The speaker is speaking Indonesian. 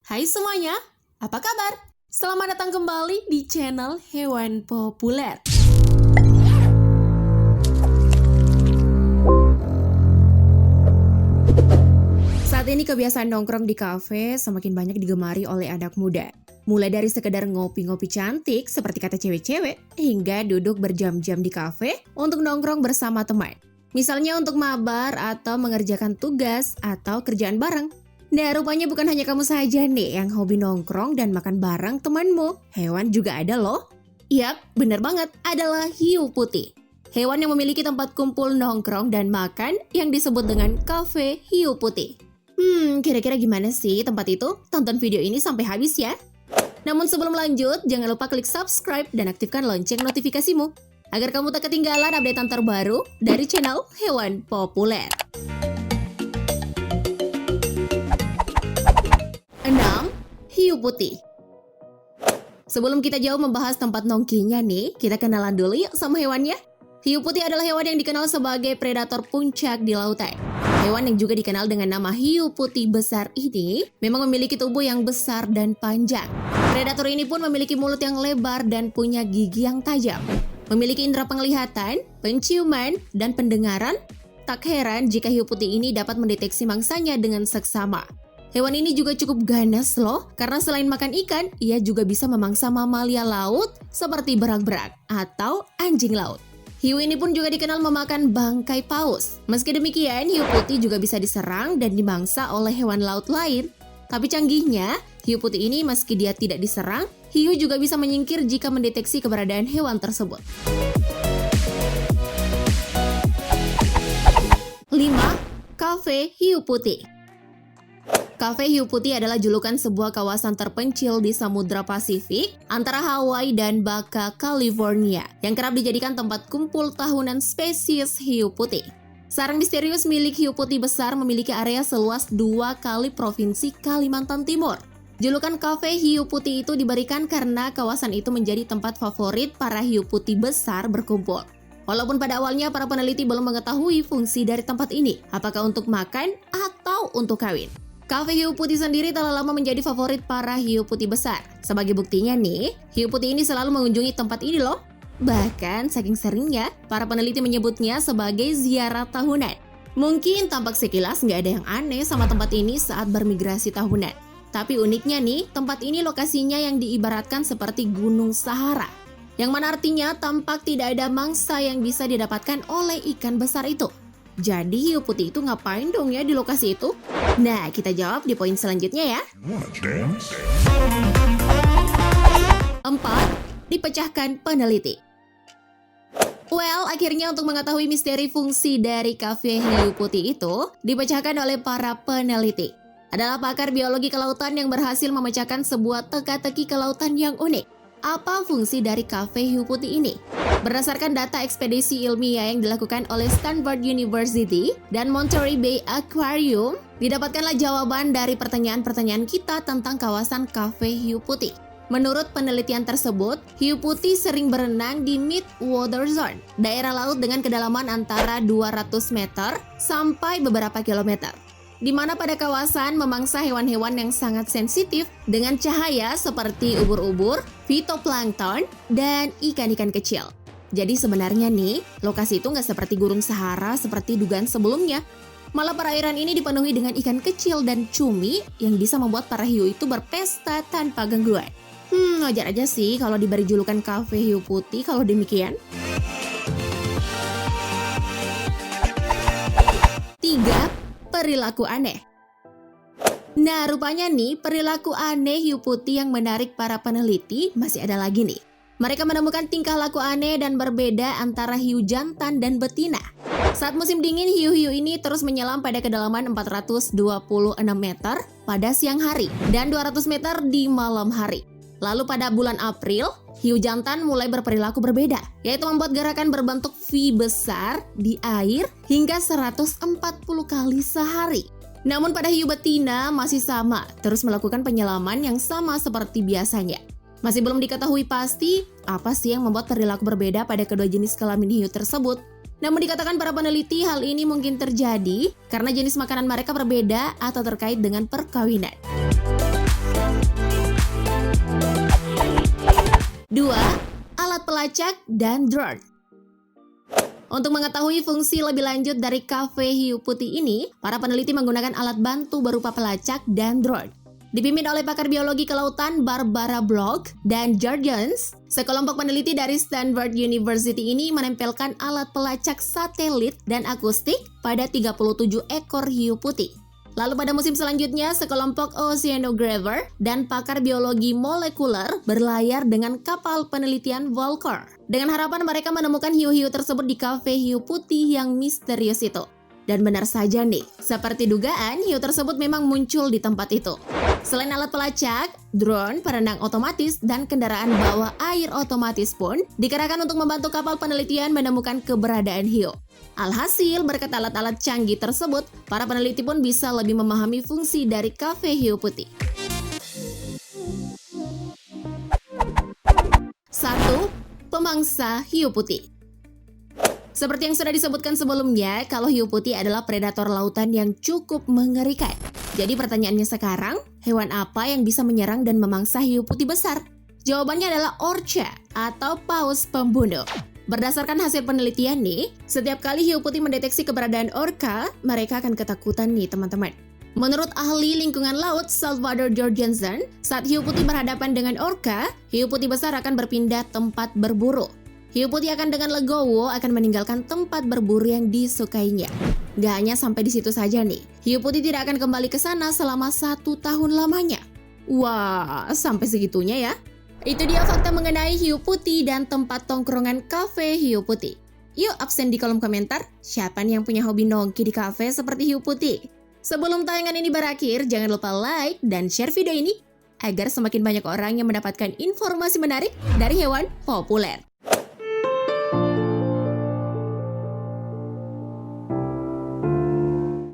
Hai semuanya, apa kabar? Selamat datang kembali di channel Hewan Populer. Saat ini kebiasaan nongkrong di kafe semakin banyak digemari oleh anak muda. Mulai dari sekedar ngopi-ngopi cantik seperti kata cewek-cewek, hingga duduk berjam-jam di kafe untuk nongkrong bersama teman. Misalnya untuk mabar atau mengerjakan tugas atau kerjaan bareng. Nah, rupanya bukan hanya kamu saja nih yang hobi nongkrong dan makan bareng temanmu. Hewan juga ada loh. Yap, bener banget, adalah hiu putih. Hewan yang memiliki tempat kumpul nongkrong dan makan yang disebut dengan kafe hiu putih. Kira-kira gimana sih tempat itu? Tonton video ini sampai habis ya. Namun sebelum lanjut, jangan lupa klik subscribe dan aktifkan lonceng notifikasimu agar kamu tak ketinggalan updatean terbaru dari channel Hewan Populer. 6. Hiu putih. Sebelum kita jauh membahas tempat nongkinya nih, kita kenalan dulu yuk sama hewannya. Hiu putih adalah hewan yang dikenal sebagai predator puncak di lautan. Hewan yang juga dikenal dengan nama hiu putih besar ini memang memiliki tubuh yang besar dan panjang. Predator ini pun memiliki mulut yang lebar dan punya gigi yang tajam. Memiliki indera penglihatan, penciuman, dan pendengaran. Tak heran jika hiu putih ini dapat mendeteksi mangsanya dengan seksama. Hewan ini juga cukup ganas loh, karena selain makan ikan, ia juga bisa memangsa mamalia laut seperti berak-berak atau anjing laut. Hiu ini pun juga dikenal memakan bangkai paus. Meski demikian, hiu putih juga bisa diserang dan dimangsa oleh hewan laut lain. Tapi canggihnya, hiu putih ini meski dia tidak diserang, hiu juga bisa menyingkir jika mendeteksi keberadaan hewan tersebut. 5. Kafe hiu putih. Kafe hiu putih adalah julukan sebuah kawasan terpencil di Samudra Pasifik antara Hawaii dan Baja California yang kerap dijadikan tempat kumpul tahunan spesies hiu putih. Sarang misterius milik hiu putih besar memiliki area seluas 2 kali provinsi Kalimantan Timur. Julukan kafe hiu putih itu diberikan karena kawasan itu menjadi tempat favorit para hiu putih besar berkumpul. Walaupun pada awalnya para peneliti belum mengetahui fungsi dari tempat ini, apakah untuk makan atau untuk kawin. Kafe hiu putih sendiri telah lama menjadi favorit para hiu putih besar. Sebagai buktinya nih, hiu putih ini selalu mengunjungi tempat ini loh. Bahkan saking seringnya, para peneliti menyebutnya sebagai ziarah tahunan. Mungkin tampak sekilas nggak ada yang aneh sama tempat ini saat bermigrasi tahunan. Tapi uniknya nih, tempat ini lokasinya yang diibaratkan seperti Gunung Sahara. Yang mana artinya tampak tidak ada mangsa yang bisa didapatkan oleh ikan besar itu. Jadi hiu putih itu ngapain dong ya di lokasi itu? Nah, kita jawab di poin selanjutnya ya. 4. Dipecahkan peneliti. Well, akhirnya untuk mengetahui misteri fungsi dari kafe hiu putih itu dipecahkan oleh para peneliti. Adalah pakar biologi kelautan yang berhasil memecahkan sebuah teka-teki kelautan yang unik. Apa fungsi dari kafe hiu putih ini? Berdasarkan data ekspedisi ilmiah yang dilakukan oleh Stanford University dan Monterey Bay Aquarium, didapatkanlah jawaban dari pertanyaan-pertanyaan kita tentang kawasan kafe hiu putih. Menurut penelitian tersebut, hiu putih sering berenang di mid-water zone, daerah laut dengan kedalaman antara 200 meter sampai beberapa kilometer, di mana pada kawasan memangsa hewan-hewan yang sangat sensitif dengan cahaya seperti ubur-ubur, fitoplankton, dan ikan-ikan kecil. Jadi sebenarnya nih, lokasi itu nggak seperti Gurun Sahara seperti dugaan sebelumnya. Malah perairan ini dipenuhi dengan ikan kecil dan cumi yang bisa membuat para hiu itu berpesta tanpa gangguan. Wajar aja sih kalau diberi julukan kafe hiu putih kalau demikian. 3. Perilaku aneh. Nah, rupanya nih perilaku aneh hiu putih yang menarik para peneliti masih ada lagi nih. Mereka menemukan tingkah laku aneh dan berbeda antara hiu jantan dan betina. Saat musim dingin, hiu-hiu ini terus menyelam pada kedalaman 426 meter pada siang hari dan 200 meter di malam hari. Lalu pada bulan April, hiu jantan mulai berperilaku berbeda, yaitu membuat gerakan berbentuk V besar di air hingga 140 kali sehari. Namun pada hiu betina masih sama, terus melakukan penyelaman yang sama seperti biasanya. Masih belum diketahui pasti apa sih yang membuat perilaku berbeda pada kedua jenis kelamin hiu tersebut. Namun dikatakan para peneliti hal ini mungkin terjadi karena jenis makanan mereka berbeda atau terkait dengan perkawinan. pelacak, dan drone. Untuk mengetahui fungsi lebih lanjut dari kafe hiu putih ini, para peneliti menggunakan alat bantu berupa pelacak dan drone. Dipimpin oleh pakar biologi kelautan Barbara Bloch dan Georgians, sekelompok peneliti dari Stanford University ini menempelkan alat pelacak satelit dan akustik pada 37 ekor hiu putih. Lalu pada musim selanjutnya, sekelompok oceanographer dan pakar biologi molekuler berlayar dengan kapal penelitian Volcker. Dengan harapan mereka menemukan hiu-hiu tersebut di kafe hiu putih yang misterius itu. Dan benar saja nih, seperti dugaan, hiu tersebut memang muncul di tempat itu. Selain alat pelacak, drone, perenang otomatis, dan kendaraan bawah air otomatis pun dikerahkan untuk membantu kapal penelitian menemukan keberadaan hiu. Alhasil, berkat alat-alat canggih tersebut, para peneliti pun bisa lebih memahami fungsi dari kafe hiu putih. 1. Pemangsa hiu putih. Seperti yang sudah disebutkan sebelumnya, kalau hiu putih adalah predator lautan yang cukup mengerikan. Jadi pertanyaannya sekarang, hewan apa yang bisa menyerang dan memangsa hiu putih besar? Jawabannya adalah orca atau paus pembunuh. Berdasarkan hasil penelitian nih, setiap kali hiu putih mendeteksi keberadaan orca, mereka akan ketakutan nih teman-teman. Menurut ahli lingkungan laut Salvador Jorgensen, saat hiu putih berhadapan dengan orca, hiu putih besar akan berpindah tempat berburu. Hiu putih akan dengan legowo akan meninggalkan tempat berburu yang disukainya. Gak hanya sampai di situ saja nih, hiu putih tidak akan kembali ke sana selama 1 tahun lamanya. Wah, sampai segitunya ya. Itu dia fakta mengenai hiu putih dan tempat tongkrongan kafe hiu putih. Yuk absen di kolom komentar, siapa nih yang punya hobi nongki di kafe seperti hiu putih? Sebelum tayangan ini berakhir, jangan lupa like dan share video ini agar semakin banyak orang yang mendapatkan informasi menarik dari hewan populer.